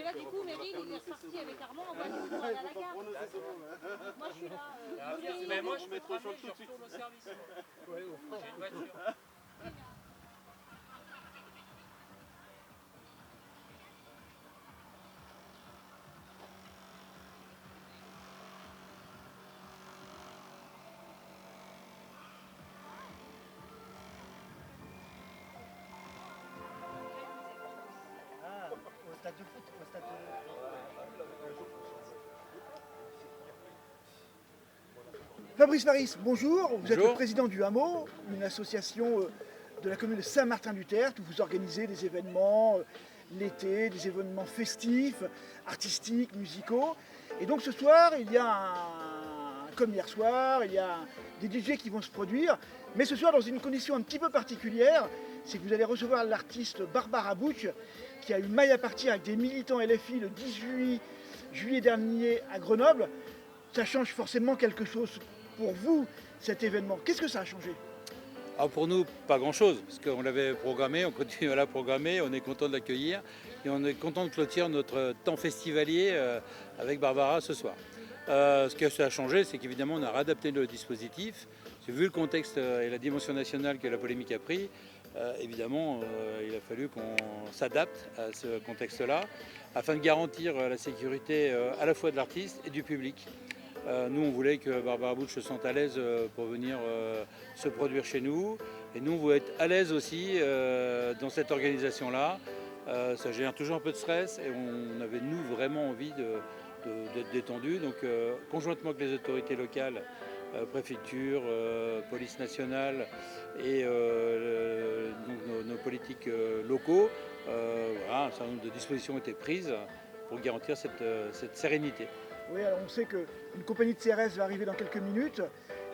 que là, du coup, Meryl, il est reparti avec Armand en voiture pour aller à la gare. Moi, je suis là. Mais moi, je vais te ramener, je retourne au service. J'ai une voiture. Au stade de foot, au stade de... Fabrice Maris, bonjour. Vous êtes Bonjour. le président du Hameau, une association de la commune de Saint-Martin-du-Tertre où vous organisez des événements l'été, des événements festifs, artistiques, musicaux. Et donc ce soir, il y a comme hier soir, il y a des DJ qui vont se produire, mais ce soir dans une condition un petit peu particulière, c'est que vous allez recevoir l'artiste Barbara Butch qui a eu maille à partir avec des militants LFI le 18 juillet dernier à Grenoble. Ça change forcément quelque chose pour vous, cet événement. Qu'est-ce que ça a changé ? Alors pour nous, pas grand-chose, parce qu'on l'avait programmé, on continue à la programmer, on est content de l'accueillir et on est content de clôturer notre temps festivalier avec Barbara ce soir. Ce que ça a changé, c'est qu'évidemment on a réadapté le dispositif. Vu le contexte et la dimension nationale que la polémique a pris, évidemment il a fallu qu'on s'adapte à ce contexte-là afin de garantir la sécurité à la fois de l'artiste et du public. Nous, on voulait que Barbara Butch se sente à l'aise pour venir se produire chez nous. Et nous, on voulait être à l'aise aussi dans cette organisation-là. Ça génère toujours un peu de stress et on avait, nous, vraiment envie d'être détendus. Donc, conjointement avec les autorités locales, préfecture, police nationale et donc nos politiques locaux, voilà, un certain nombre de dispositions ont été prises pour garantir cette sérénité. Oui, alors on sait qu'une compagnie de CRS va arriver dans quelques minutes.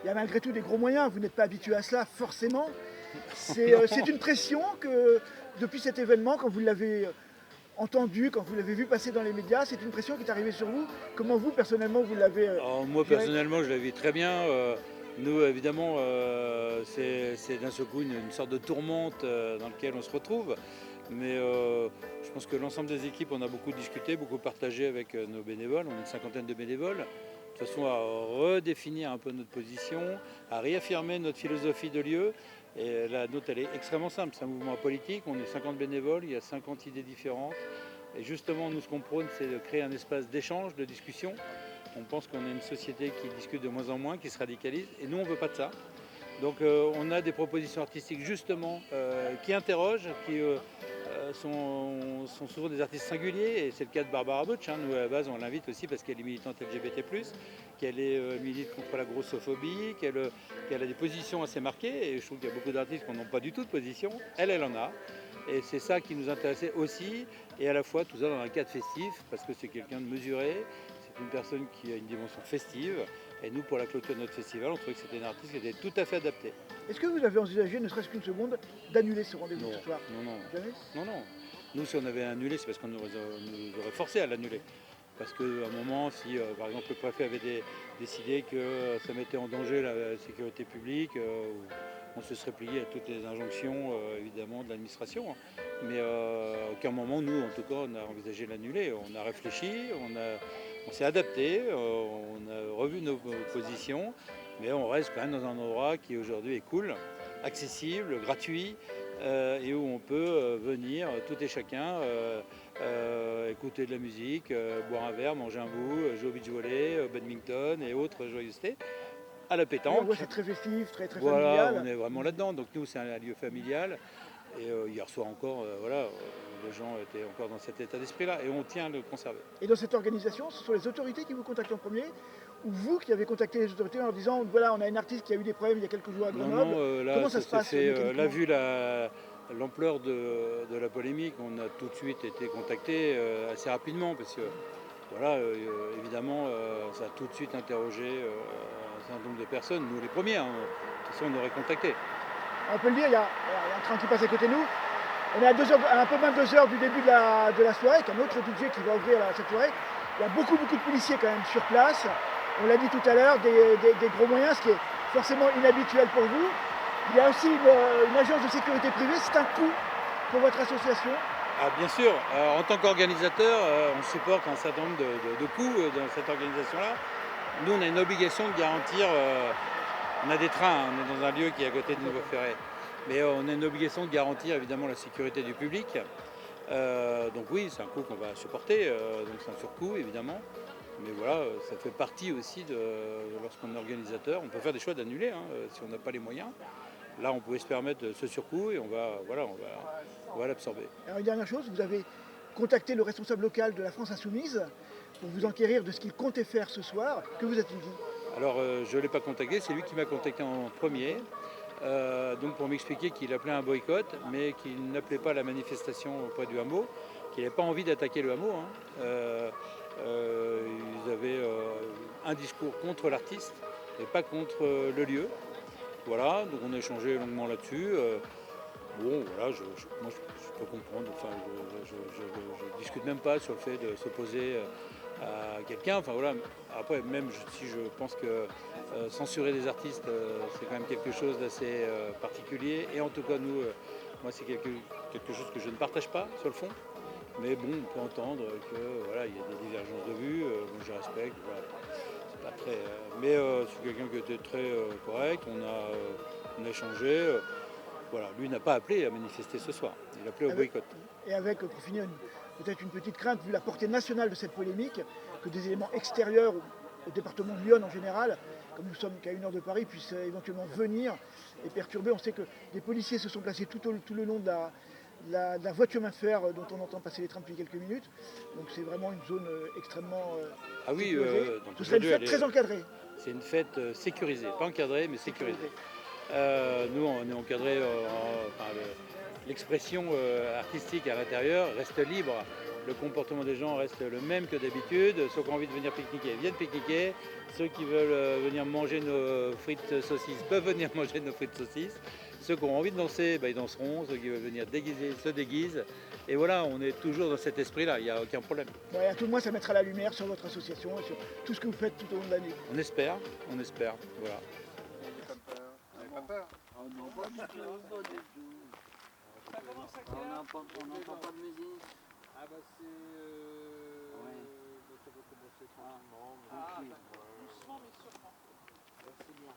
Il y a malgré tout des gros moyens, vous n'êtes pas habitué à cela forcément. C'est une pression que depuis cet événement, quand vous l'avez entendu, quand vous l'avez vu passer dans les médias, c'est une pression qui est arrivée sur vous. Comment vous, personnellement, vous l'avez moi, personnellement, je la vis très bien. Nous, évidemment, c'est d'un seul coup une sorte de tourmente dans laquelle on se retrouve. Mais je pense que l'ensemble des équipes, on a beaucoup discuté, beaucoup partagé avec nos bénévoles. On est une cinquantaine de bénévoles, de façon à redéfinir un peu notre position, à réaffirmer notre philosophie de lieu. Et la nôtre, elle est extrêmement simple. C'est un mouvement politique, on est 50 bénévoles, il y a 50 idées différentes. Et justement, nous, ce qu'on prône, c'est de créer un espace d'échange, de discussion. On pense qu'on est une société qui discute de moins en moins, qui se radicalise. Et nous, on ne veut pas de ça. Donc on a des propositions artistiques justement qui interrogent, qui sont souvent des artistes singuliers, et c'est le cas de Barbara Butch. Nous à la base on l'invite aussi parce qu'elle est militante LGBT+, qu'elle est milite contre la grossophobie, qu'elle a des positions assez marquées, et je trouve qu'il y a beaucoup d'artistes qui n'ont pas du tout de position, elle en a. Et c'est ça qui nous intéressait aussi, et à la fois tout ça dans un cadre festif, parce que c'est quelqu'un de mesuré, c'est une personne qui a une dimension festive. Et nous, pour la clôture de notre festival, on trouvait que c'était une artiste qui était tout à fait adaptée. Est-ce que vous avez envisagé, ne serait-ce qu'une seconde, d'annuler ce rendez-vous ce soir ? Non. Jamais ? Non. Nous, si on avait annulé, c'est parce qu'on nous aurait forcé à l'annuler. Parce qu'à un moment, si par exemple le préfet avait décidé que ça mettait en danger la sécurité publique, on se serait plié à toutes les injonctions évidemment de l'administration. Mais à aucun moment, nous, en tout cas, on a envisagé l'annuler. On a réfléchi, on s'est adapté, on a revu nos positions, mais on reste quand même dans un endroit qui aujourd'hui est cool, accessible, gratuit, et où on peut venir, tout et chacun, écouter de la musique, boire un verre, manger un bout, jouer au beach volley, au badminton et autres joyeusetés, à la pétanque. On voit, c'est très festif, très Voilà, familial. on est vraiment là-dedans. Donc nous, c'est un lieu familial. Et hier soir encore, les gens étaient encore dans cet état d'esprit-là et on tient à le conserver. Et dans cette organisation, ce sont les autorités qui vous contactent en premier, ou vous qui avez contacté les autorités en leur disant voilà, on a une artiste qui a eu des problèmes il y a quelques jours à Grenoble. Là, comment ça se passe là, vu l'ampleur de la polémique, on a tout de suite été contacté assez rapidement parce que évidemment, ça a tout de suite interrogé un certain nombre de personnes, nous les premiers, qui on aurait contacté. On peut le dire, il y a un train qui passe à côté de nous. On est à un peu moins de 2 heures du début de la soirée, avec un autre DJ qui va ouvrir cette soirée. Il y a beaucoup de policiers quand même sur place. On l'a dit tout à l'heure, des gros moyens, ce qui est forcément inhabituel pour vous. Il y a aussi une agence de sécurité privée, c'est un coût pour votre association. Ah, bien sûr, en tant qu'organisateur, on supporte un certain nombre de coûts dans cette organisation-là. Nous, on a une obligation de garantir, on a des trains, on est dans un lieu qui est à côté de Nouveau-Ferré, mais on a une obligation de garantir évidemment la sécurité du public. Donc oui, c'est un coût qu'on va supporter, donc c'est un surcoût évidemment. Mais voilà, ça fait partie aussi de lorsqu'on est organisateur, on peut faire des choix d'annuler si on n'a pas les moyens. Là, on pouvait se permettre ce surcoût et on va l'absorber. Alors une dernière chose, vous avez contacté le responsable local de la France Insoumise pour vous enquérir de ce qu'il comptait faire ce soir. Que vous a-t-il dit? Alors, je ne l'ai pas contacté, c'est lui qui m'a contacté en premier. Donc pour m'expliquer qu'il appelait un boycott, mais qu'il n'appelait pas la manifestation auprès du hameau, qu'il n'avait pas envie d'attaquer le hameau. Ils avaient un discours contre l'artiste et pas contre le lieu. Voilà, donc on a échangé longuement là-dessus. Bon, voilà, moi je peux comprendre. Enfin, je discute même pas sur le fait de s'opposer à quelqu'un. Enfin voilà. Après, même si je pense que censurer des artistes, c'est quand même quelque chose d'assez particulier. Et en tout cas, nous, moi, c'est quelque chose que je ne partage pas sur le fond. Mais bon, on peut entendre que voilà, il y a des divergences de vues. Bon, je respecte. Voilà. C'est pas très. Mais c'est quelqu'un qui était très correct. On a échangé. Voilà, lui n'a pas appelé à manifester ce soir. Il a appelé au boycott. Et avec, pour finir, peut-être une petite crainte, vu la portée nationale de cette polémique, que des éléments extérieurs au département de Lyon en général, comme nous sommes qu'à 1 heure de Paris, puissent éventuellement venir et perturber. On sait que des policiers se sont placés tout le long de la voie de chemin de fer dont on entend passer les trains depuis quelques minutes. Donc c'est vraiment une zone extrêmement Ah oui, sécurisée. Ce serait une fête très encadrée. C'est une fête sécurisée, pas encadrée, mais sécurisée. Nous, on est encadré, l'expression artistique à l'intérieur reste libre. Le comportement des gens reste le même que d'habitude. Ceux qui ont envie de venir pique-niquer viennent pique-niquer. Ceux qui veulent venir manger nos frites saucisses peuvent venir manger nos frites saucisses. Ceux qui ont envie de danser, ils danseront. Ceux qui veulent venir déguiser se déguisent. Et voilà, on est toujours dans cet esprit-là, il n'y a aucun problème. Ouais, à tout le moins, ça mettra la lumière sur votre association et sur tout ce que vous faites tout au long de l'année. On espère, voilà. Oh non, pas du tout, pas du tout. Ça commence à On quelle heure n'entend pas de musique. Ah bah c'est... Ouais. Ça va commencer tranquillement. Tranquille. Doucement mais sûrement. C'est bien.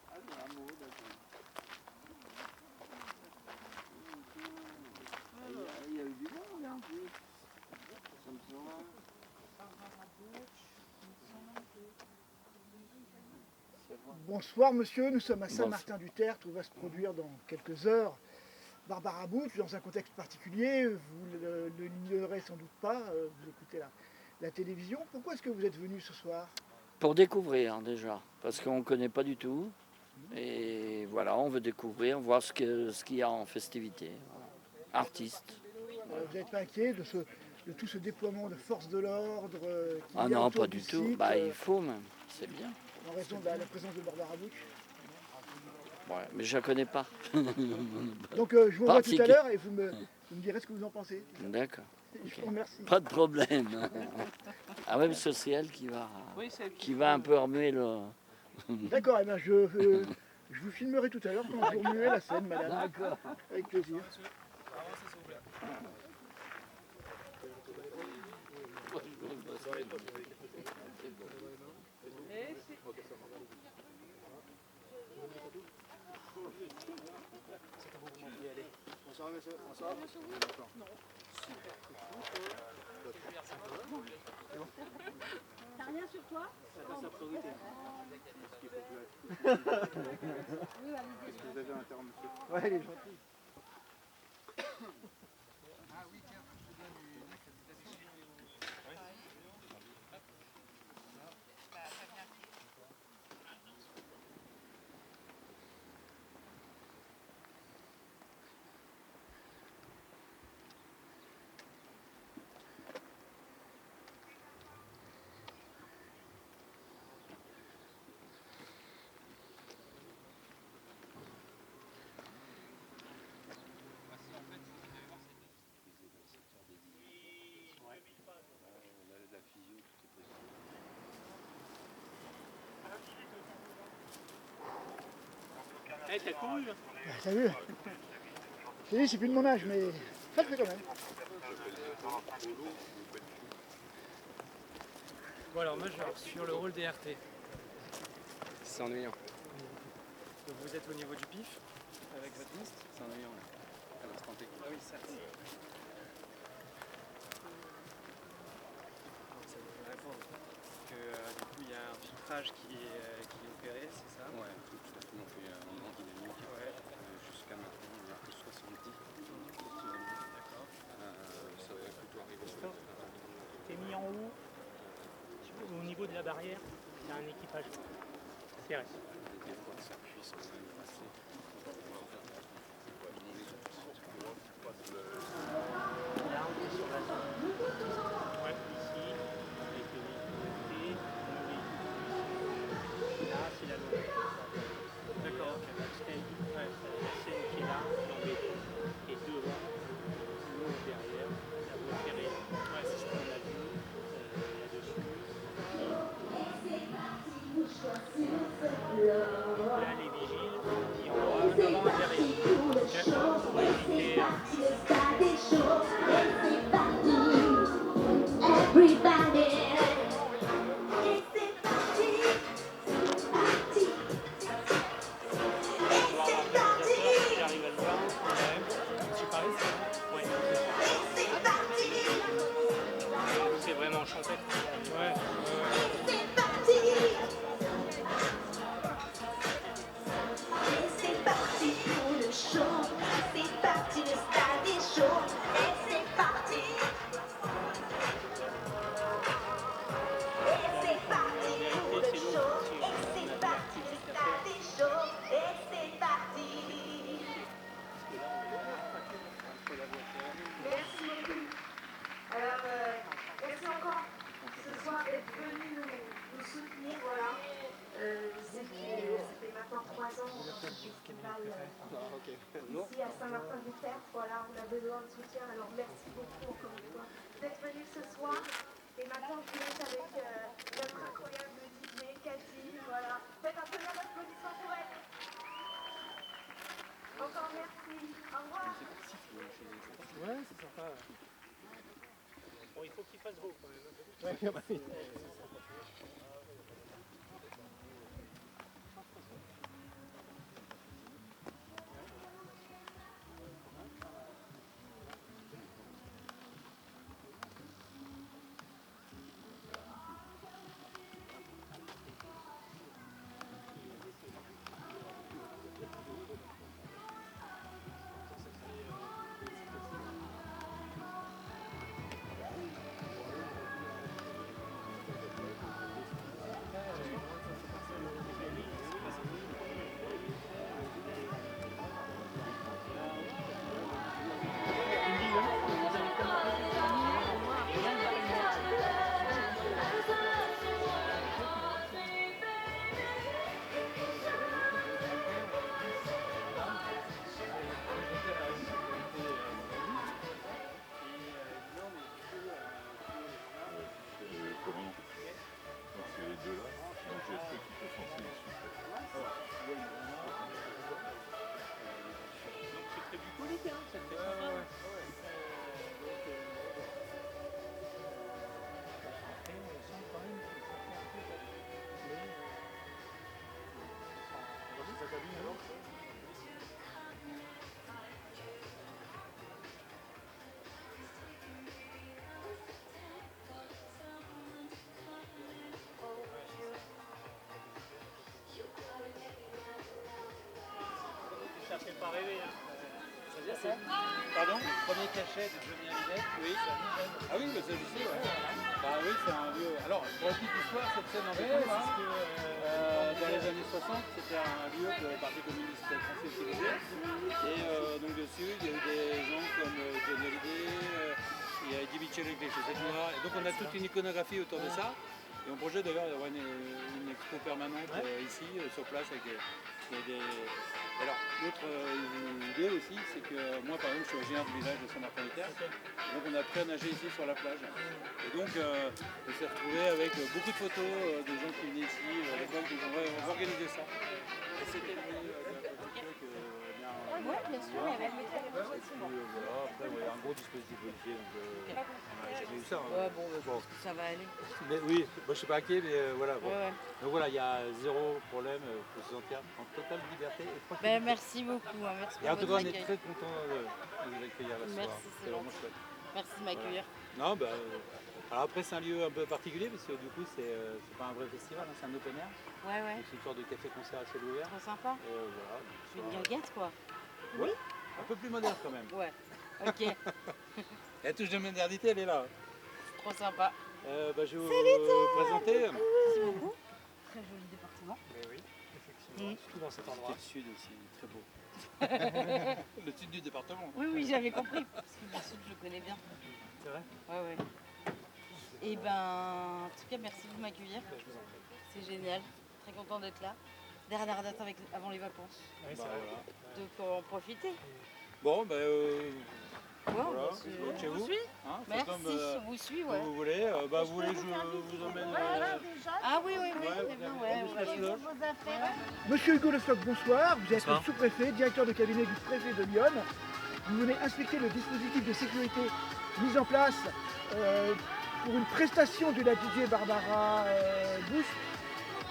Ah, un mot, d'accord. Il y a eu du monde, en plus. Ça me semble. Bonsoir monsieur, nous sommes à Saint-Martin-du-Tertre où va se produire dans quelques heures Barbara Butch dans un contexte particulier. Vous ne l'ignorez sans doute pas, vous écoutez la télévision. Pourquoi est-ce que vous êtes venu ce soir? Pour découvrir déjà, parce qu'on ne connaît pas du tout. Et voilà, on veut découvrir, voir ce qu'il y a en festivité. Voilà. Artistes. Vous n'êtes pas inquiet de tout ce déploiement de forces de l'ordre Ah non, pas du tout. Site, Il faut même, c'est bien. En raison de la présence de Barbara Butch. Ouais, mais je ne la connais pas. Donc je vous vois tout à l'heure et vous me direz ce que vous en pensez. D'accord. Je vous remercie. Pas de problème. Ah ouais, parce que c'est elle qui va un peu remuer le... D'accord, eh bien je vous filmerai tout à l'heure quand vous remuez la scène, madame. D'accord. Avec plaisir. Bonsoir monsieur. Bonsoir. T'as rien sur toi? Sa priorité. Oui, allez-y. Est-ce que vous avez un terme, monsieur? Ouais, elle est gentille. Ouais, t'as couru. Hein. T'as vu? J'ai dit, c'est plus de mon âge, mais ça le fait quand même. Bon alors moi je vais sur le rôle des RT. C'est ennuyant. Donc vous êtes au niveau du pif avec votre liste. C'est ennuyant, là. À l'instant T. Ah oui, certes. Donc, ça vous fait répondre que du coup il y a un filtrage qui est opéré, c'est ça? Ouais, tout à fait. On fait un moment dynamique. Ouais. Jusqu'à maintenant, on est à plus 70. D'accord. Ça va plutôt arriver sur le terrain. T'es mis en haut, au niveau de la barrière, il y a un équipage CRS. Des fois, ça puisse quand même passer. Là, on est sur la zone. Ouais, ici, avec les véhicules et là, c'est la zone. D'accord, ok. La scène qui est là, en béton, et devant, l'eau derrière, la voie ferrée. Ouais, c'est ce qu'on a vu là-dessus. Là, les vigiles, ils vont en avant et derrière. Pour éviter. J'arrive à le voir. Tu parlais, c'est ouais. C'est vraiment champêtre. Ouais. C'est parti pour le show, c'est parti, le stade est chaud, et c'est parti. Et c'est parti pour le show, et c'est parti, le stade est chaud, et c'est parti. Merci beaucoup. Alors, merci encore ce soir d'être venu nous soutenir, voilà. Ça fait maintenant 3 ans qu'on fait le festival ici à Saint-Martin-du-Tertre. Voilà, on a besoin de soutien. Alors merci beaucoup encore une fois d'être venu ce soir. Et maintenant je vous laisse avec notre incroyable DJ Cathy. Voilà, faites un peu d'applaudissements pour elle. Encore merci. Au revoir. Ouais, c'est sympa. Bon, il faut qu'il fasse beau quand même. Ouais, Ça fait pas rêver. Hein. Pardon? Premier cachet de Johnny Hallyday. Oui. Ah oui, bah ça je sais, ouais. Bah oui, c'est un lieu. Alors, pour la petite histoire, cette scène en béton, dans les années 60, c'était un lieu de Parti communiste français utilisé. Et donc dessus, il y a eu des gens comme Johnny Hallyday, il y a Eddie Mitchell avec les chaussettes noires. Et donc on a toute une iconographie autour de ça. Et on projette d'ailleurs d'avoir une expo permanente ici, sur place, avec des... Alors, l'autre idée aussi, c'est que moi, par exemple, je suis originaire du village de Saint-Martin-du-Tertre. Donc, on a appris à nager ici sur la plage. Et donc, on s'est retrouvé avec beaucoup de photos de gens qui venaient ici à l'époque. Donc, on va organiser ça. Et c'était l'idée Oui, bien sûr, mais elle mettrait les prochaines souvent. Voilà, après, il y a un gros dispositif policier, donc on n'a jamais eu ça. Hein. Ouais, bon, je pense que ça va aller. Mais oui, moi je suis pas inquiet, mais voilà. Bon. Ouais. Donc voilà, il y a zéro problème, il faut se sentir en totale liberté et tranquille. Ben, merci beaucoup, hein, merci Et en pour tout cas, votre on est accueil. très content de vous accueillir la soirée. Merci, c'est vraiment gentil. chouette. Merci de m'accueillir. Non, bah, alors après, c'est un lieu un peu particulier parce que du coup, c'est pas un vrai festival, hein, c'est un open air. Ouais, ouais. Donc c'est une sorte de café-concert à ciel ouvert. Trop sympa. Voilà. Une guinguette, quoi. Oui, un peu plus moderne quand même. Ouais, ok. La touche de modernité, elle est là. Trop sympa. Bah, je vais vous présenter. Merci beaucoup. Très joli département. Mais oui, effectivement, surtout dans cet endroit. Le sud aussi, très beau. Le sud du département. Oui, oui, j'avais compris. Parce que le sud, je le connais bien. C'est vrai? Ouais, ouais. Et ben, en tout cas, merci de m'accueillir. Je vous en prie. C'est génial. Très content d'être là. Dernière date avant les vacances. Oui, c'est Bah, vrai. voilà. Donc, en profiter. Bon, bah, Ouais, voilà, bah, c'est chez on vous. suit. Hein, faites Merci, comme, on vous suit, comme ouais. vous voulez. Bah, vous voulez que je vous emmène Ah oui, oui, oui, Ouais, c'est bien, vous ouais. avez ouais. vos affaires. Monsieur Hugo Le Floch, bonsoir. Vous êtes Bonsoir. sous-préfet, directeur de cabinet du préfet de Lyon. Vous venez inspecter le dispositif de sécurité mis en place pour une prestation de la DJ Barbara Bush,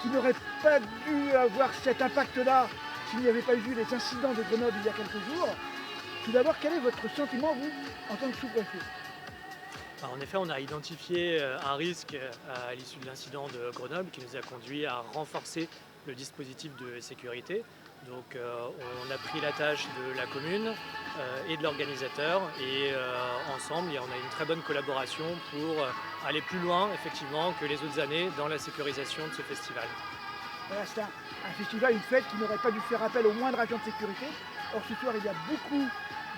qui n'aurait pas dû avoir cet impact-là s'il n'y avait pas eu les incidents de Grenoble il y a quelques jours. Tout d'abord, quel est votre sentiment, vous, en tant que sous-préfet? En effet, on a identifié un risque à l'issue de l'incident de Grenoble qui nous a conduit à renforcer le dispositif de sécurité. Donc on a pris la tâche de la commune et de l'organisateur et ensemble on a une très bonne collaboration pour aller plus loin effectivement que les autres années dans la sécurisation de ce festival. Voilà, c'est un festival, une fête qui n'aurait pas dû faire appel au moindre agent de sécurité. Or, ce soir, il y a beaucoup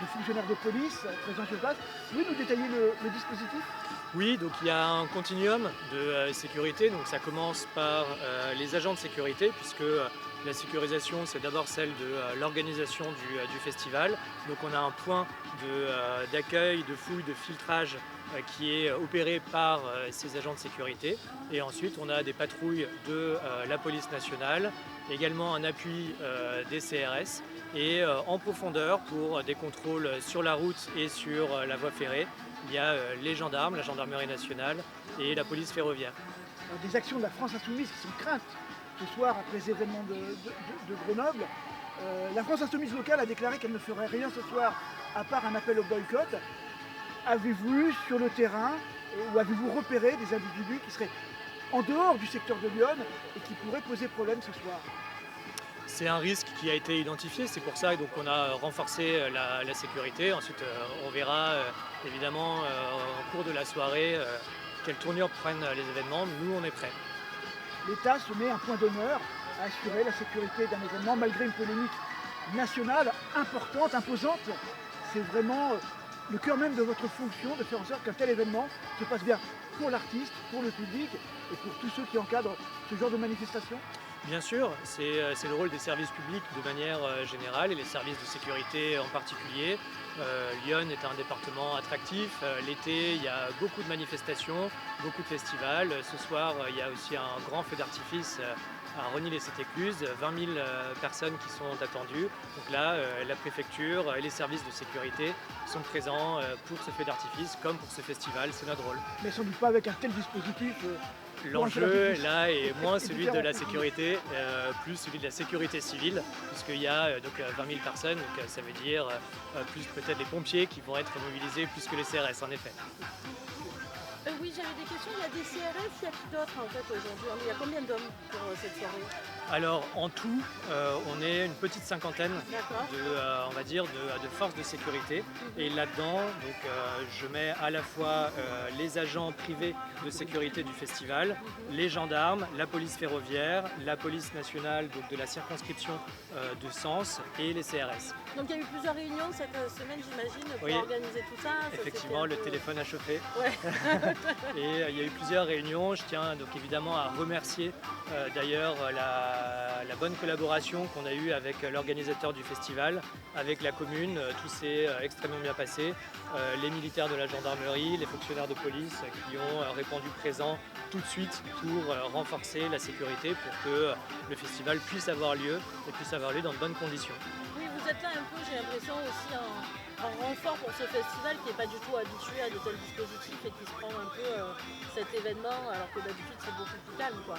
de fonctionnaires de police présents sur place. Vous pouvez nous détailler le dispositif? Oui, donc il y a un continuum de sécurité. Donc ça commence par les agents de sécurité, puisque la sécurisation, c'est d'abord celle de l'organisation du festival. Donc on a un point d'accueil, de fouille, de filtrage qui est opéré par ces agents de sécurité. Et ensuite, on a des patrouilles de la police nationale, également un appui des CRS et en profondeur pour des contrôles sur la route et sur la voie ferrée. Il y a les gendarmes, la gendarmerie nationale et la police ferroviaire. Alors, des actions de la France Insoumise qui sont craintes ce soir après les événements de Grenoble. La France Insoumise locale a déclaré qu'elle ne ferait rien ce soir à part un appel au boycott. Avez-vous eu sur le terrain ou avez-vous repéré des individus qui seraient en dehors du secteur de Lyon et qui pourraient poser problème ce soir? C'est un risque qui a été identifié, c'est pour ça qu'on a renforcé la sécurité. Ensuite, on verra évidemment en cours de la soirée quelle tournure prennent les événements. Nous, on est prêts. L'État se met un point d'honneur à assurer la sécurité d'un événement malgré une polémique nationale importante, imposante. C'est vraiment le cœur même de votre fonction de faire en sorte qu'un tel événement se passe bien pour l'artiste, pour le public et pour tous ceux qui encadrent ce genre de manifestation. Bien sûr, c'est le rôle des services publics de manière générale et les services de sécurité en particulier. Lyon est un département attractif. L'été, il y a beaucoup de manifestations, beaucoup de festivals. Ce soir, il y a aussi un grand feu d'artifice à Rosny-lès-Écluse, 20 000 personnes qui sont attendues. Donc là, la préfecture et les services de sécurité sont présents pour ce feu d'artifice comme pour ce festival, c'est notre rôle. Mais sans doute pas avec un tel dispositif. L'enjeu là est moins celui de la sécurité, plus celui de la sécurité civile, puisqu'il y a donc 20 000 personnes, donc ça veut dire plus peut-être les pompiers qui vont être mobilisés plus que les CRS en effet. Oui, j'avais des questions. Il y a des CRS, il y a qui d'autre en fait aujourd'hui? Il y a combien d'hommes pour cette soirée? Alors en tout, on est une petite cinquantaine de, on va dire, de forces de sécurité. Et là-dedans, je mets à la fois les agents privés de sécurité du festival, les gendarmes, la police ferroviaire, la police nationale donc de la circonscription de Sens et les CRS. Donc il y a eu plusieurs réunions cette semaine, j'imagine, pour Oui. organiser tout ça. Effectivement, le téléphone a chauffé. Ouais. Et il y a eu plusieurs réunions. Je tiens donc évidemment à remercier d'ailleurs la bonne collaboration qu'on a eue avec l'organisateur du festival, avec la commune. Tout s'est extrêmement bien passé. Les militaires de la gendarmerie, les fonctionnaires de police qui ont répondu présents tout de suite pour renforcer la sécurité pour que le festival puisse avoir lieu et puisse avoir lieu dans de bonnes conditions. Oui, vous êtes là un peu, j'ai l'impression aussi en renfort pour ce festival qui n'est pas du tout habitué à de tels dispositifs et qui se prend un peu cet événement alors que d'habitude c'est beaucoup plus calme, quoi.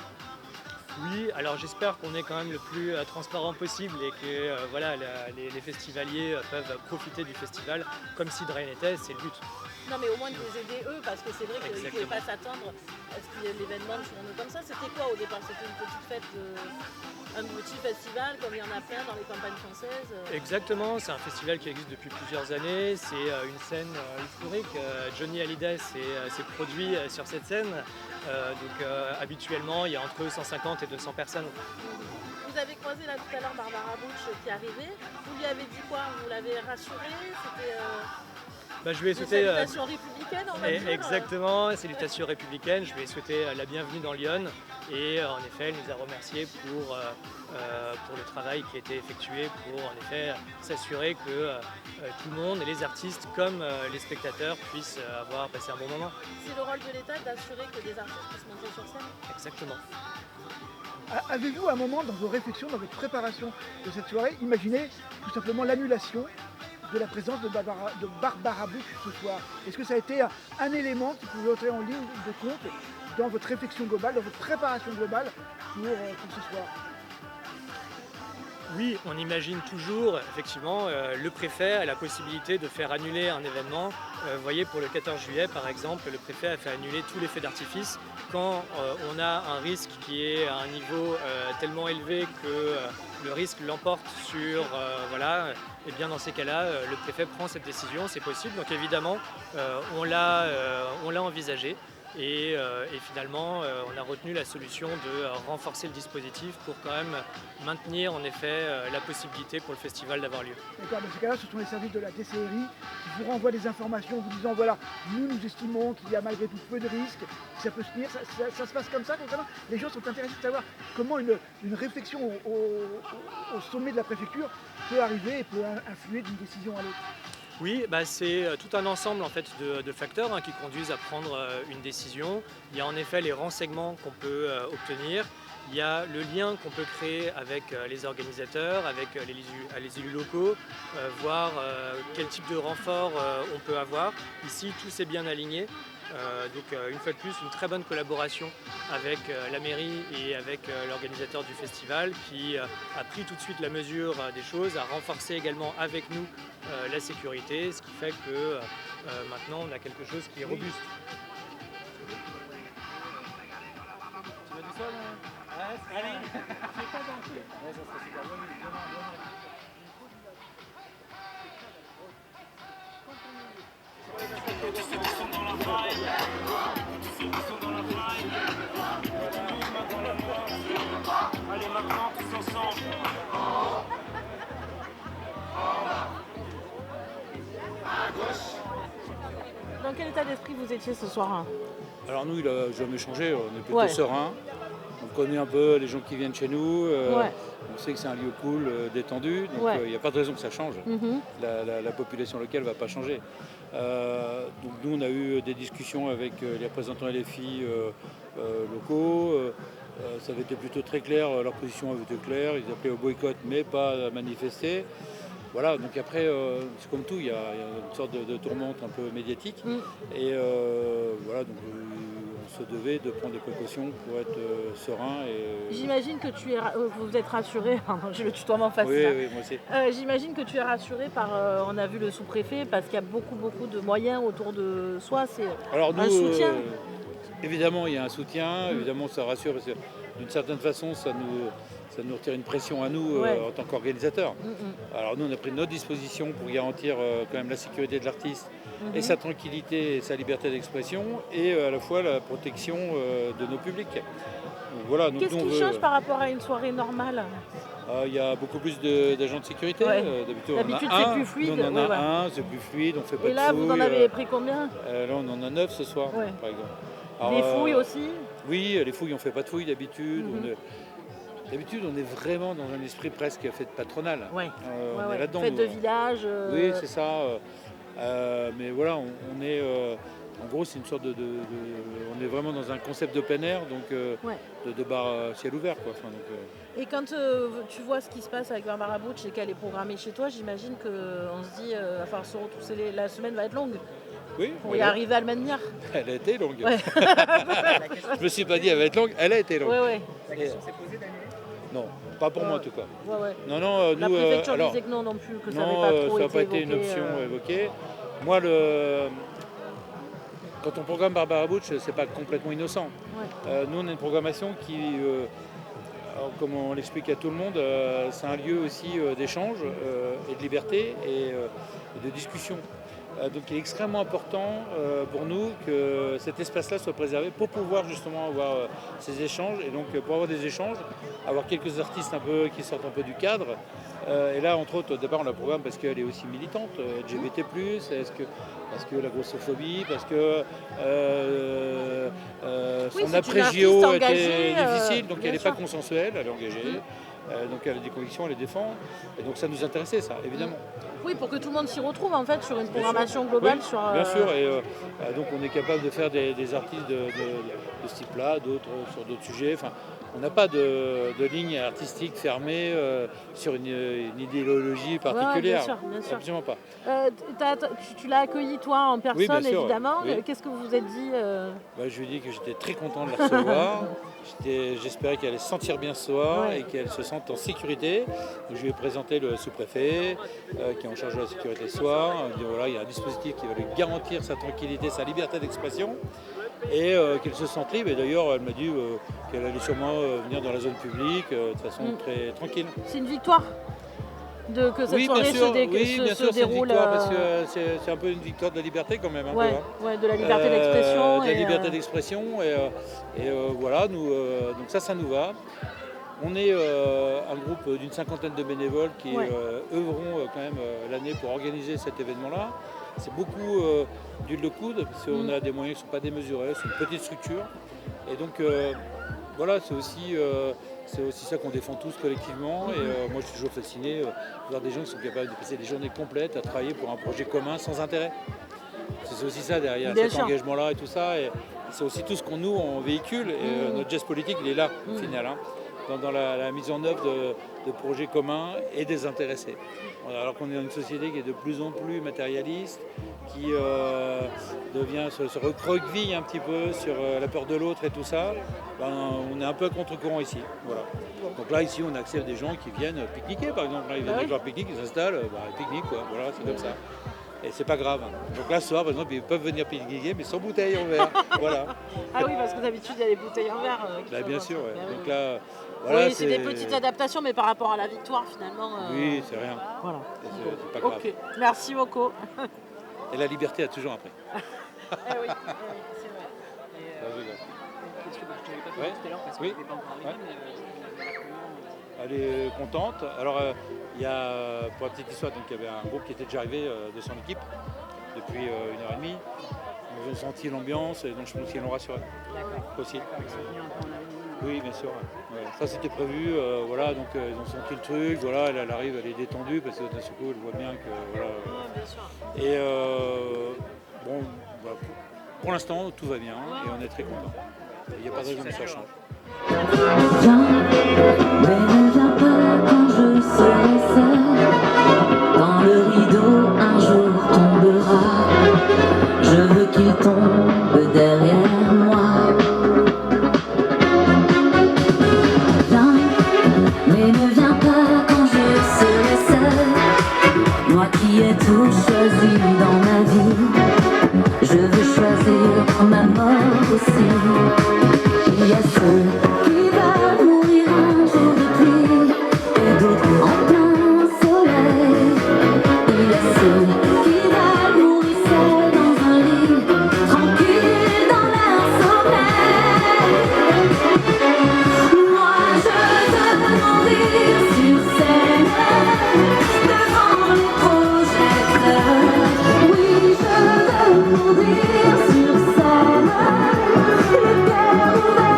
Oui, alors j'espère qu'on est quand même le plus transparent possible et que voilà, les festivaliers peuvent profiter du festival comme si de rien n'était, c'est le but. Non mais au moins de les aider eux, parce que c'est vrai qu'ils ne pouvaient pas s'attendre à ce que l'événement tourne comme ça. C'était quoi au départ? C'était une petite fête, un petit festival comme il y en a plein dans les campagnes françaises? Exactement, c'est un festival qui existe depuis plusieurs années, c'est une scène historique. Johnny Hallyday s'est produit sur cette scène, donc habituellement il y a entre 150 et 200 personnes. Vous avez croisé là tout à l'heure Barbara Bush qui arrivait, vous lui avez dit quoi? Vous l'avez rassurée? C'était je lui ai souhaité salutations républicaines, on va dire. Exactement, salutations républicaines. Je lui ai souhaité la bienvenue dans Lyon et en effet, elle nous a remercié pour le travail qui a été effectué pour en effet s'assurer que tout le monde, et les artistes comme les spectateurs, puissent avoir passé un bon moment. C'est le rôle de l'État d'assurer que des artistes puissent monter sur scène? Exactement. Avez-vous à un moment dans vos réflexions, dans votre préparation de cette soirée, imaginé tout simplement l'annulation de la présence de Barbara Bush ce soir? Est-ce que ça a été un élément qui pouvait entrer en ligne de compte dans votre réflexion globale, dans votre préparation globale pour ce soir? Oui, on imagine toujours, effectivement, le préfet a la possibilité de faire annuler un événement. Vous voyez, pour le 14 juillet, par exemple, le préfet a fait annuler tous les feux d'artifice quand on a un risque qui est à un niveau tellement élevé que le risque l'emporte sur... voilà. Et bien dans ces cas-là, le préfet prend cette décision, c'est possible. Donc évidemment, on l'a envisagé. Et finalement, on a retenu la solution de renforcer le dispositif pour quand même maintenir en effet la possibilité pour le festival d'avoir lieu. D'accord, dans ce cas-là, ce sont les services de la DCRI qui vous renvoient des informations vous disant voilà, nous estimons qu'il y a malgré tout peu de risques, ça peut se tenir, ça se passe comme ça concrètement. Les gens sont intéressés de savoir comment une réflexion au sommet de la préfecture peut arriver et peut influer d'une décision à l'autre. Oui, c'est tout un ensemble en fait, de facteurs qui conduisent à prendre une décision. Il y a en effet les renseignements qu'on peut obtenir, il y a le lien qu'on peut créer avec les organisateurs, avec les élus locaux, voir quel type de renfort on peut avoir. Ici, tout s'est bien aligné. Donc une fois de plus, une très bonne collaboration avec la mairie et avec l'organisateur du festival qui a pris tout de suite la mesure des choses, a renforcé également avec nous la sécurité, ce qui fait que maintenant on a quelque chose qui est robuste. Tu veux du sol allez. C'est pas danser. Ouais, ça serait super bon. Allez maintenant tous ensemble. Dans quel état d'esprit vous étiez ce soir? Alors nous, il n'a jamais changé, on est plutôt serein. On connaît un peu les gens qui viennent chez nous. On sait que c'est un lieu cool, détendu, donc il n'y a pas de raison que ça change. La population locale ne va pas changer. Donc nous, on a eu des discussions avec les représentants LFI locaux. Ça avait été plutôt très clair, leur position avait été claire. Ils appelaient au boycott, mais pas à manifester. Voilà, donc après, c'est comme tout, il y a une sorte de tourmente un peu médiatique. Et voilà, donc on se devait de prendre des précautions pour être serein. J'imagine que vous êtes rassuré, j'ai le tutoiement facile. Oui, moi aussi. J'imagine que tu es rassuré par, on a vu le sous-préfet, parce qu'il y a beaucoup de moyens autour de soi, c'est un soutien. Évidemment, il y a un soutien, évidemment ça rassure, parce que d'une certaine façon, ça nous retire une pression à nous en tant qu'organisateurs. Alors nous, on a pris notre disposition pour garantir quand même la sécurité de l'artiste et sa tranquillité et sa liberté d'expression, et à la fois la protection de nos publics. Voilà, qu'est-ce qui change par rapport à une soirée normale? Il y a beaucoup plus d'agents de sécurité. D'habitude, c'est plus fluide. Nous, on en a un, c'est plus fluide, on fait pas de fouilles. Et là, vous en avez pris combien? Là, on en a 9 ce soir, par exemple. Alors, les fouilles aussi? Oui, les fouilles, on ne fait pas de fouilles d'habitude. D'habitude, on est vraiment dans un esprit presque fête patronale. On est là-dedans. Fête de village. Oui, c'est ça. Mais voilà, on est En gros, c'est une sorte on est vraiment dans un concept de plein air, donc de bar ciel ouvert, quoi. Enfin, donc, Et quand tu vois ce qui se passe avec Barbara Butch et qu'elle est programmée chez toi, j'imagine qu'on se dit, il va falloir se retrousser, la semaine va être longue. Oui, pour y arriver à le maintenir. Elle a été longue. Ouais. Je me suis pas dit elle va être longue, elle a été longue. Ouais. La question s'est posée d'annuler ? Non, pas pour moi en tout cas. Ouais. Non, la nous. préfecture Alors, disait que non plus, que ça non, n'avait pas trop ça n'a été pas été évoqué, une option évoquée. Moi, quand on programme Barbara Butch, c'est pas complètement innocent. Ouais. Nous, on a une programmation qui, comme on l'explique à tout le monde, c'est un lieu aussi d'échange et de liberté et de discussion. Donc il est extrêmement important pour nous que cet espace-là soit préservé pour pouvoir justement avoir ces échanges. Et donc pour avoir des échanges, avoir quelques artistes un peu qui sortent un peu du cadre. Et là, entre autres, au départ, on la programme parce qu'elle est aussi militante, LGBT+, parce que la grossophobie, parce que son après-JO était difficile, donc elle n'est pas consensuelle, elle est engagée. Donc elle a des convictions, elle les défend. Et donc ça nous intéressait, ça, évidemment. Oui, pour que tout le monde s'y retrouve, en fait, sur une programmation globale. Oui, bien sûr, et donc on est capable de faire des artistes de ce type-là, d'autres sur d'autres sujets. Enfin, on n'a pas de ligne artistique fermée sur une idéologie particulière. Bien sûr. Absolument pas. Tu l'as accueilli, toi, en personne, bien sûr, évidemment. oui. Qu'est-ce que vous vous êtes dit Je lui ai dit que j'étais très content de la recevoir. J'espérais qu'elle allait se sentir bien ce soir et qu'elle se sente en sécurité. Donc, je lui ai présenté le sous-préfet qui est en charge de la sécurité ce soir. Voilà, il y a un dispositif qui va lui garantir sa tranquillité, sa liberté d'expression et qu'elle se sente libre. Et d'ailleurs, elle m'a dit qu'elle allait sûrement venir dans la zone publique de façon très tranquille. C'est une victoire que cette soirée se déroule. Parce que c'est un peu une victoire de la liberté quand même. De la liberté d'expression. De la liberté d'expression. Et voilà, nous, donc ça nous va. On est un groupe d'une 50aine de bénévoles qui œuvront quand même l'année pour organiser cet événement-là. C'est beaucoup d'huile de coude, parce qu'on a des moyens qui ne sont pas démesurés, c'est une petite structure. Et donc voilà, c'est aussi ça qu'on défend tous collectivement. Et moi je suis toujours fasciné de voir des gens qui sont capables de passer des journées complètes à travailler pour un projet commun sans intérêt. C'est aussi ça derrière cet engagement-là et tout ça. Et c'est aussi tout ce qu'on on véhicule. Et notre geste politique, il est là au final. Dans la mise en œuvre de projets communs et désintéressés. Alors qu'on est dans une société qui est de plus en plus matérialiste, qui se recroqueville un petit peu sur la peur de l'autre et tout ça, on est un peu à contre-courant ici. Voilà. Donc là, ici, on accepte des gens qui viennent pique-niquer, par exemple. Là, ils viennent avec leur pique-nique, ils s'installent, pique-nique, quoi. Voilà, c'est comme ça. Et c'est pas grave. Donc là, ce soir, par exemple, ils peuvent venir pique-niquer, mais sans bouteille en verre. Voilà. Ah oui, parce que d'habitude, il y a des bouteilles en verre. Bien sûr, ouais. Donc là, voilà, oui, c'est des petites adaptations, mais par rapport à la victoire, finalement. Oui, c'est rien. Voilà. C'est pas grave. Ok, merci beaucoup. Et la liberté a toujours un prix. Oui, c'est vrai. Qu'est-ce que je n'avais pas fait tout à l'heure parce que je n'étais pas encore arrivé, mais elle est contente. Alors, il y a, pour la petite histoire, donc, il y avait un groupe qui était déjà arrivé de son équipe depuis 1h30. Ils ont senti l'ambiance et donc je pense qu'ils l'ont rassuré. Aussi. Oui, bien sûr. Ouais. Ça, c'était prévu. Voilà, donc ils ont senti le truc. Voilà, elle arrive, elle est détendue parce que d'un seul coup, elle voit bien que. Voilà. Bien sûr. Et bon, voilà, pour l'instant, tout va bien et on est très contents. Il n'y a pas de raison que ça change. Viens, mais ne viens pas quand je serai seule. Quand le rideau un jour tombera, je veux qu'il tombe derrière moi. Viens, mais ne viens pas quand je serai seule. Moi qui ai tout choisi dans ma vie, je veux choisir ma mort aussi. Il y a ceux qui veulent mourir un jour de pluie et d'autres en plein soleil. Il y a ceux qui veulent mourir seuls dans un lit, tranquilles dans leur sommeil. Moi je veux mourir sur scène, devant les projecteurs. Oui, je veux mourir sur scène, le cœur ouvert.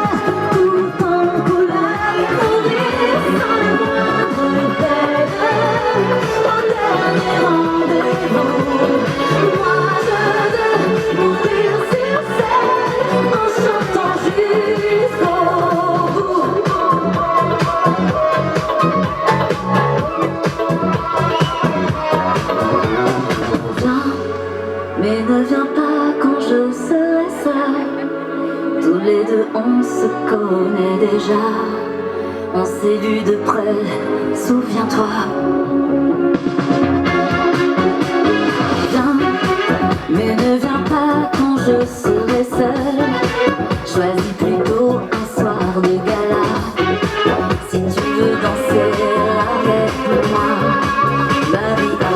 on se connaît déjà. On s'est vu de près, souviens-toi. Viens, mais ne viens pas quand je serai seule. Choisis plutôt un soir de gala. Si tu veux danser avec moi, ma vie a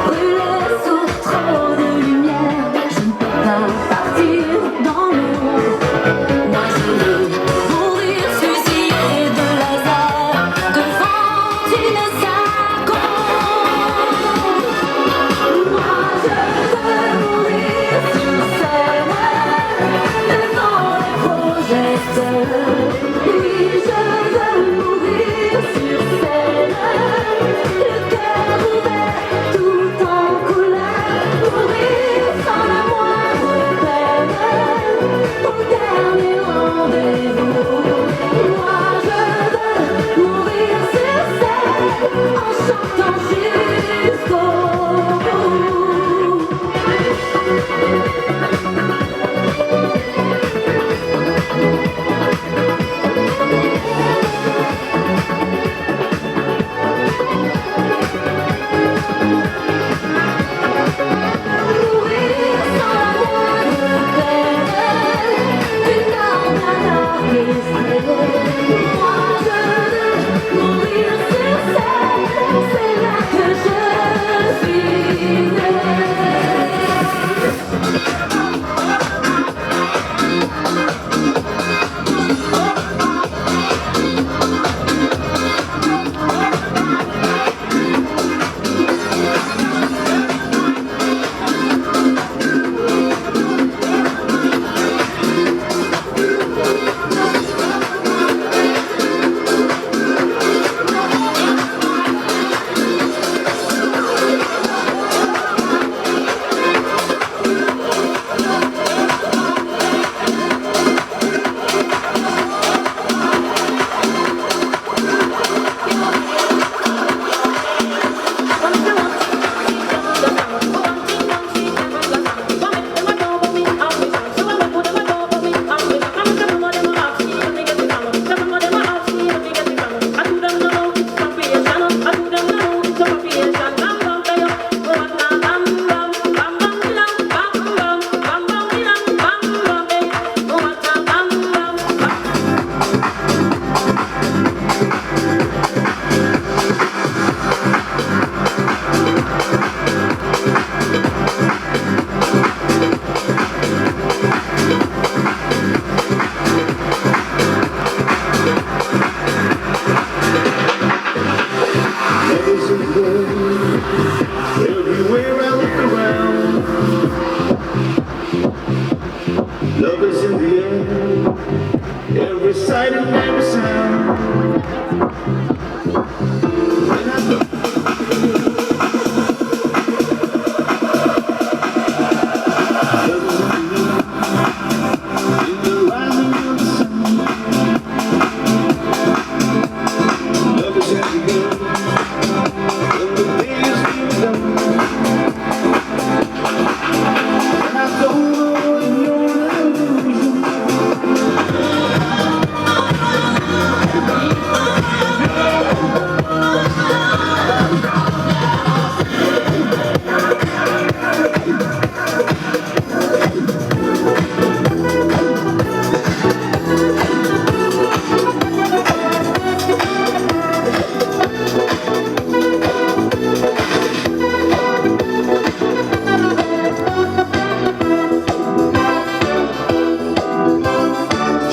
brûlé sous trop de lumière. Je ne peux pas partir dans le monde. Moi je veux mourir fusillé de hasard devant une seconde. Moi je veux mourir sur scène devant les projecteurs. Oui, je veux mourir sur scène, le cœur ouvert tout en couleur. Mourir sans la moindre peine au dernier rendez-vous. Moi je veux mourir sur scène en chantant jusqu'au bout. Mourir sans la moindre peine d'une arme orchestrée. Moi je veux mourir sur scène, c'est là que je suis née. Everywhere I look around, love is in the air, every sight and every sound. When I look, love is in the air, in the rising of the sun. Love is in the air, when the day is nearly done. And I don't know if you're an illusion.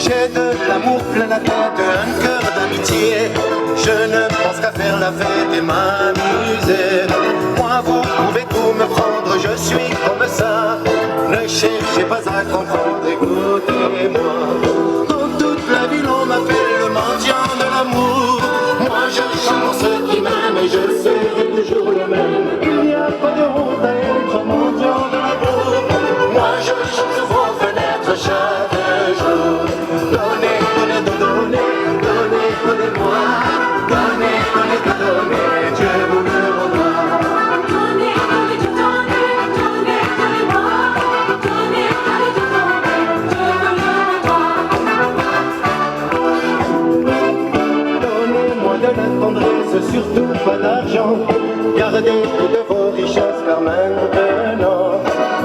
J'ai de l'amour plein la tête, un cœur d'amitié. Je ne pense qu'à faire la fête et m'amuser. Moi, vous pouvez tout me prendre, je suis comme ça. Ne cherchez pas à comprendre, écoutez-moi. Dans toute la ville, on m'appelle le mendiant de l'amour. Moi, je chante pour ceux qui m'aiment et je serai toujours le même. Il n'y a pas de honte à être mendiant de l'amour. Moi, je chante sur vos fenêtres chaque jour. Donnez, donnez, donnez, donnez, donnez-moi. Donnez, donnez, donnez, Dieu vous le rendra. Donnez, donnez, donnez, donnez, donnez-moi. Donnez, donnez, donnez, Dieu vous le rendra. surtout pas d'argent. Gardez toutes de vos richesses car maintenant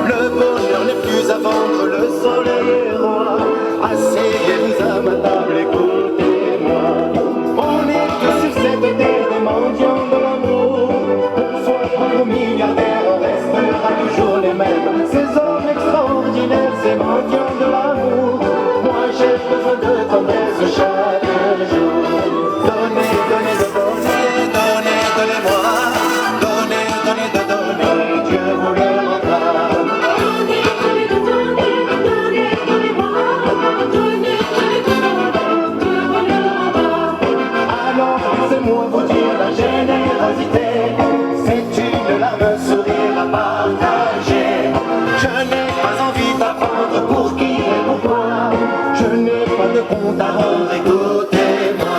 le bonheur n'est plus à vendre, le soleil est roi. Asseyez-vous à ma table, écoutez-moi. On est tous sur cette terre des mendiants de l'amour. Une fois entre milliardaires, on restera toujours les mêmes. Ces hommes extraordinaires, ces mendiants de l'amour. Moi j'ai besoin de tendresse chaque jour. Donnez, donnez, donnez, donnez, donnez-moi. Donnez, donnez, donnez, Dieu vous le rendra. Donnez, donnez, donnez, donnez-moi. Donnez, donnez, donnez, Dieu vous le rendra. Alors laissez-moi vous dire la générosité, c'est une larme, un sourire à partager. Je n'ai pas envie d'apprendre pour qui et pourquoi. Je n'ai pas de compte à rendre, écoutez-moi.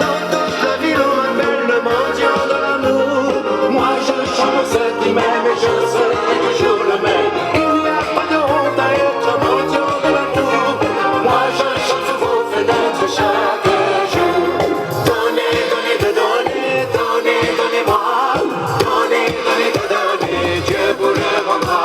Dans toute la ville on m'appelle le mendiant de l'amour. Moi je chante ce qui m'aime et je serai toujours le même. Il n'y a pas de honte à être mendiant de l'amour. Moi je chante sous vos fenêtres chaque jour. Donnez, donnez, donnez, donnez, donnez-moi. Donnez, donnez, donnez, Dieu vous le rendra.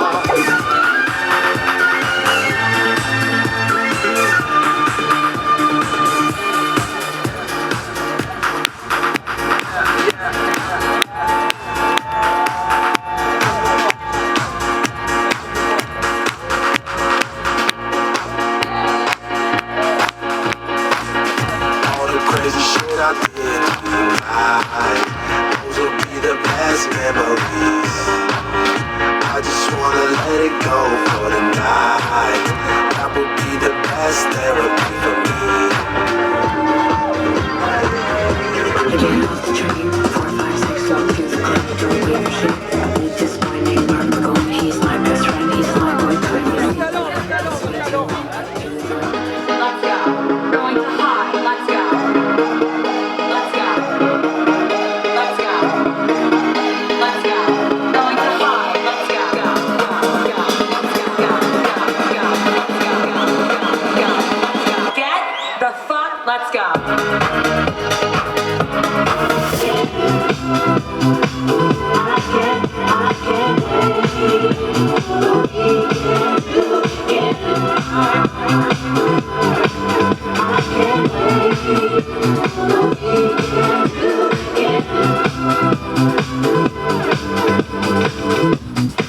All the crazy shit I did tonight, those will be the best memories. I just wanna let it go for the night. That would be the best therapy for me. Again off the train, 4, 5, 6, up to the club, doing weird shit. Meet this boy named Marco, he's my best friend, he's my boyfriend. Let's go. Going to high. Let's go. Let's go. Let's go. Let's go. Going to high. Let's go. Go. Go. Go. Go. Go. Go. Get the fuck. Let's go.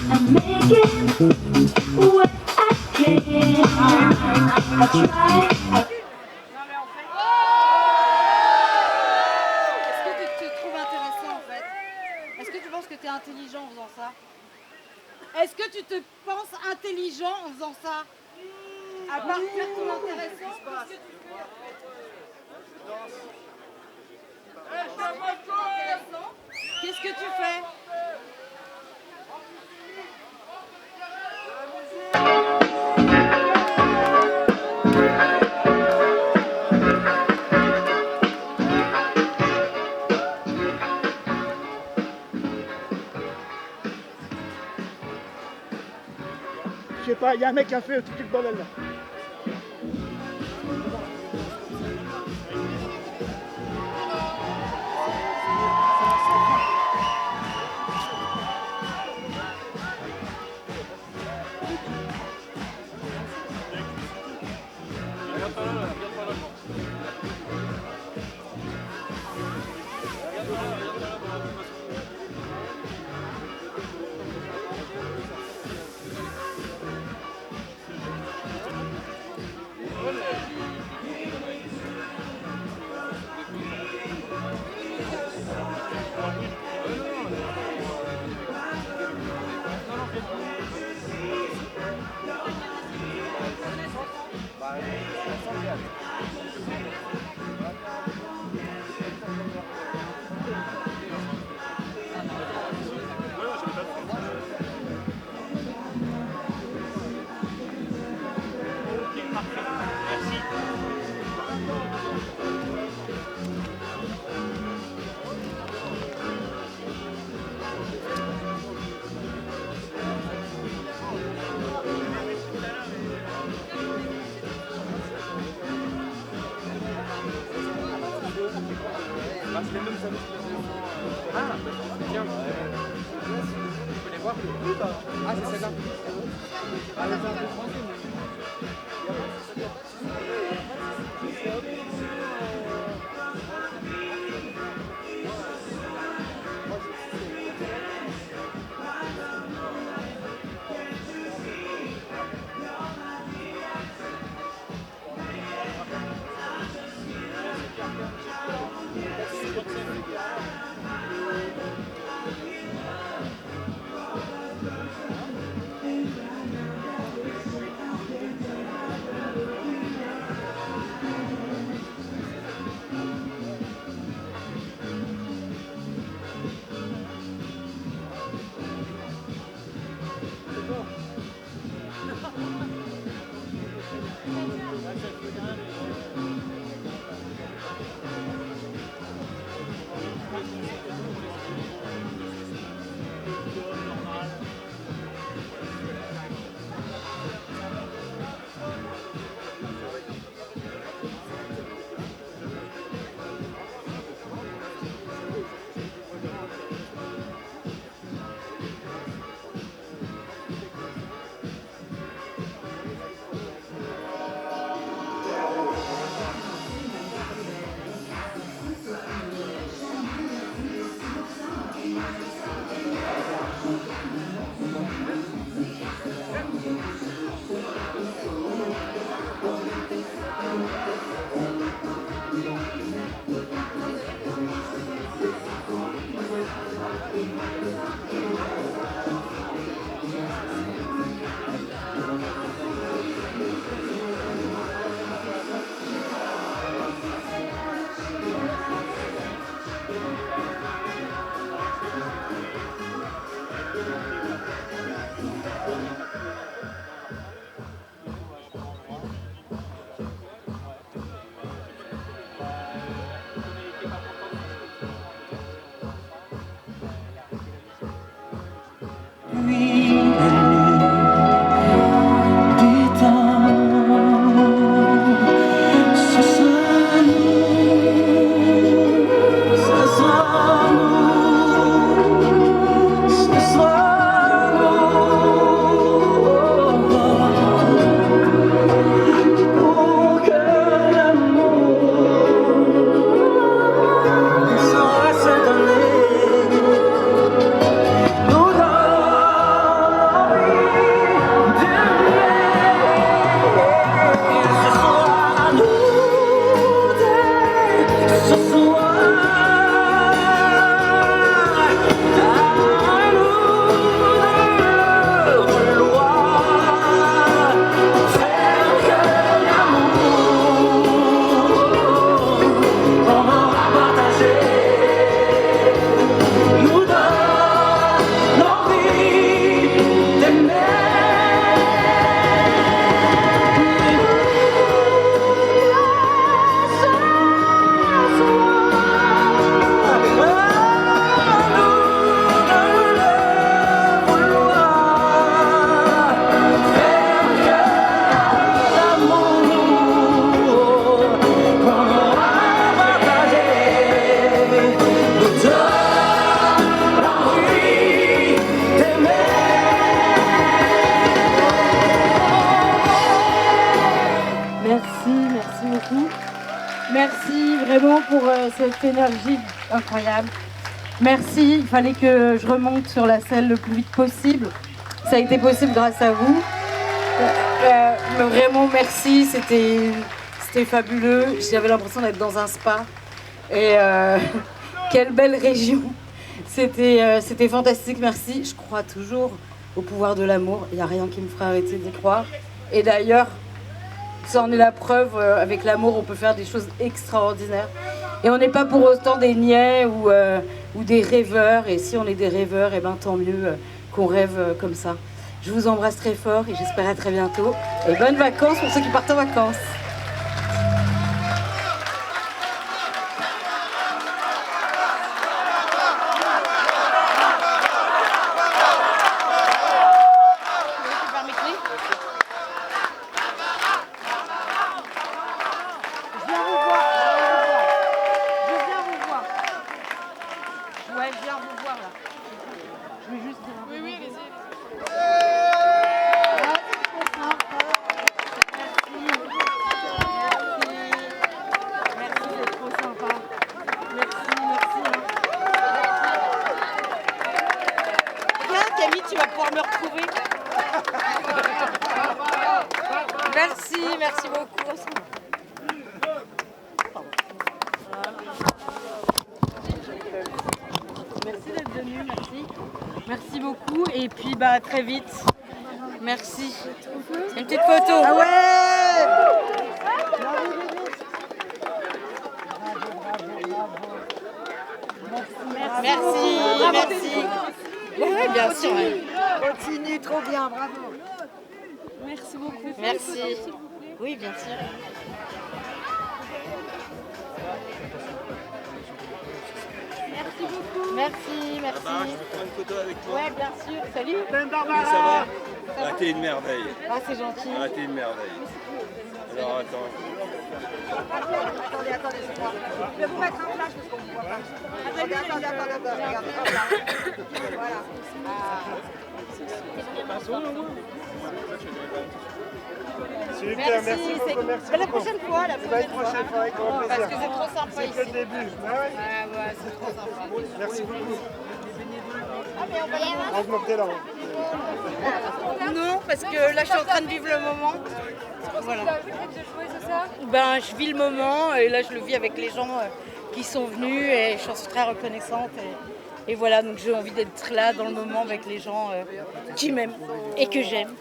I'm making what I can. I try. Est-ce que tu te trouves intéressant en fait? Est-ce que tu penses que tu es intelligent en faisant ça? Est-ce que tu te penses intelligent en faisant ça? À part faire ton intéressant, qu'est-ce que tu fais? Qu'est-ce que tu fais? Je sais pas, il y a un mec qui a fait tout le bordel là. Parce que nous sommes Tiens, tu peux les voir? Ah, c'est celle-là. Ah, les uns, deux, troisième. Merci vraiment pour cette énergie incroyable. Merci, il fallait que je remonte sur la selle le plus vite possible. Ça a été possible grâce à vous. Vraiment merci, c'était fabuleux. J'avais l'impression d'être dans un spa. Et quelle belle région. C'était fantastique, merci. Je crois toujours au pouvoir de l'amour. Il n'y a rien qui me fera arrêter d'y croire. Et d'ailleurs, ça en est la preuve, avec l'amour, on peut faire des choses extraordinaires. Et on n'est pas pour autant des niais ou des rêveurs. Et si on est des rêveurs, et ben tant mieux qu'on rêve comme ça. Je vous embrasse très fort et j'espère à très bientôt. Et bonnes vacances pour ceux qui partent en vacances. merci beaucoup. Merci d'être venu, merci. Merci beaucoup et puis bah très vite. Merci. Une petite photo. Ah ouais. Merci, merci. Oui, bien sûr. Continue, trop bien, bravo. Merci beaucoup. Merci. Oui, bien sûr. Merci beaucoup. Merci, merci. Barbara, je peux prendre une photo avec toi? Ouais, bien sûr. Salut. Oui, ça va? Ah, t'es une merveille. Ah, c'est gentil. Ah, t'es une merveille. Alors, attends. Attendez, c'est moi. Je vais vous mettre un flash parce qu'on ne voit pas. Attendez, regardez. Voilà. Super, merci beaucoup. Merci La prochaine fois, avec grand plaisir. Parce que c'est trop sympa ici. C'est que le début. Ouais, c'est trop sympa. Merci beaucoup. On va vous montrer là. Non, parce que là je suis en train de vivre le moment. Voilà. Ben, je vis le moment et là je le vis avec les gens qui sont venus et je suis très reconnaissante. Et voilà, donc j'ai envie d'être là dans le moment avec les gens qui m'aiment et que j'aime.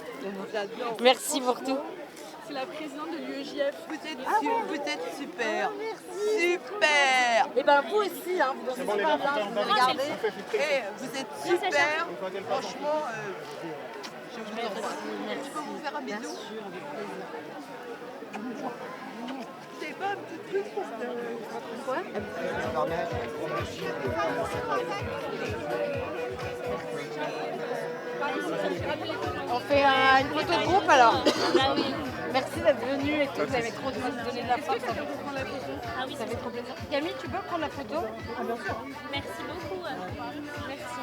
Merci pour tout. C'est la présidente de l'UEJF. Vous êtes super. Super. Et ben vous aussi, hein, vous dansez super bien, vous avez regardé. Vous êtes super. Franchement, je peux vous faire un bisou. Bien sûr, avec plaisir. C'est pas un petit truc pour Quoi? On fait une photo de groupe alors. Merci d'être venu et tout, vous avez trop donné de la force. Ça fait prendre la photo. Ah oui, ça fait trop plaisir. Camille, tu peux prendre la photo? Ah bien sûr. Merci beaucoup. Merci.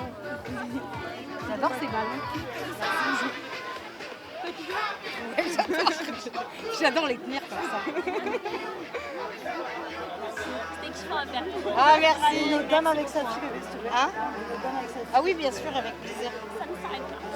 J'adore ces ballons. J'adore les tenir comme ça. C'était extra à faire. Ah merci. Donne avec sa fille, bébé, s'il te plaît. Hein? Ah oui, bien sûr, avec plaisir. Ça ne s'arrête pas.